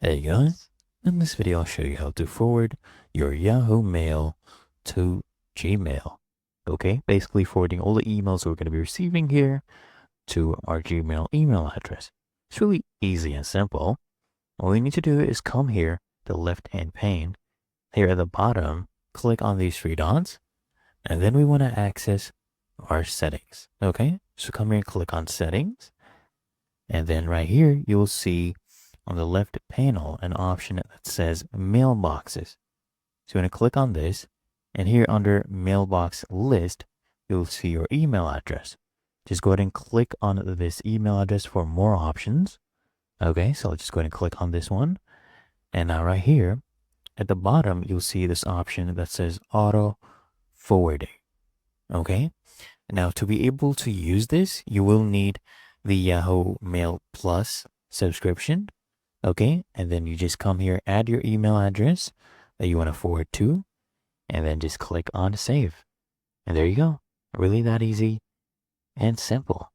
Hey guys, in this video I'll show you how to forward your Yahoo Mail to Gmail. Okay, basically forwarding all the emails we're going to be receiving here to our Gmail email address. It's really easy and simple. All you need to do is come here, the left-hand pane. Here at the bottom, click on these three dots, and then we want to access our settings. Okay, so come here and click on settings, and then right here you'll see on the left panel an option that says mailboxes. So you're going to click on this, and here under mailbox list, you'll see your email address. Just go ahead and click on this email address for more options. Okay, so I'll just go ahead and click on this one. And now right here at the bottom, you'll see this option that says auto forwarding. Okay, now to be able to use this, you will need the Yahoo Mail Plus subscription. Okay, and then you just come here, add your email address that you want to forward to, and then just click on save. And there you go. Really that easy and simple.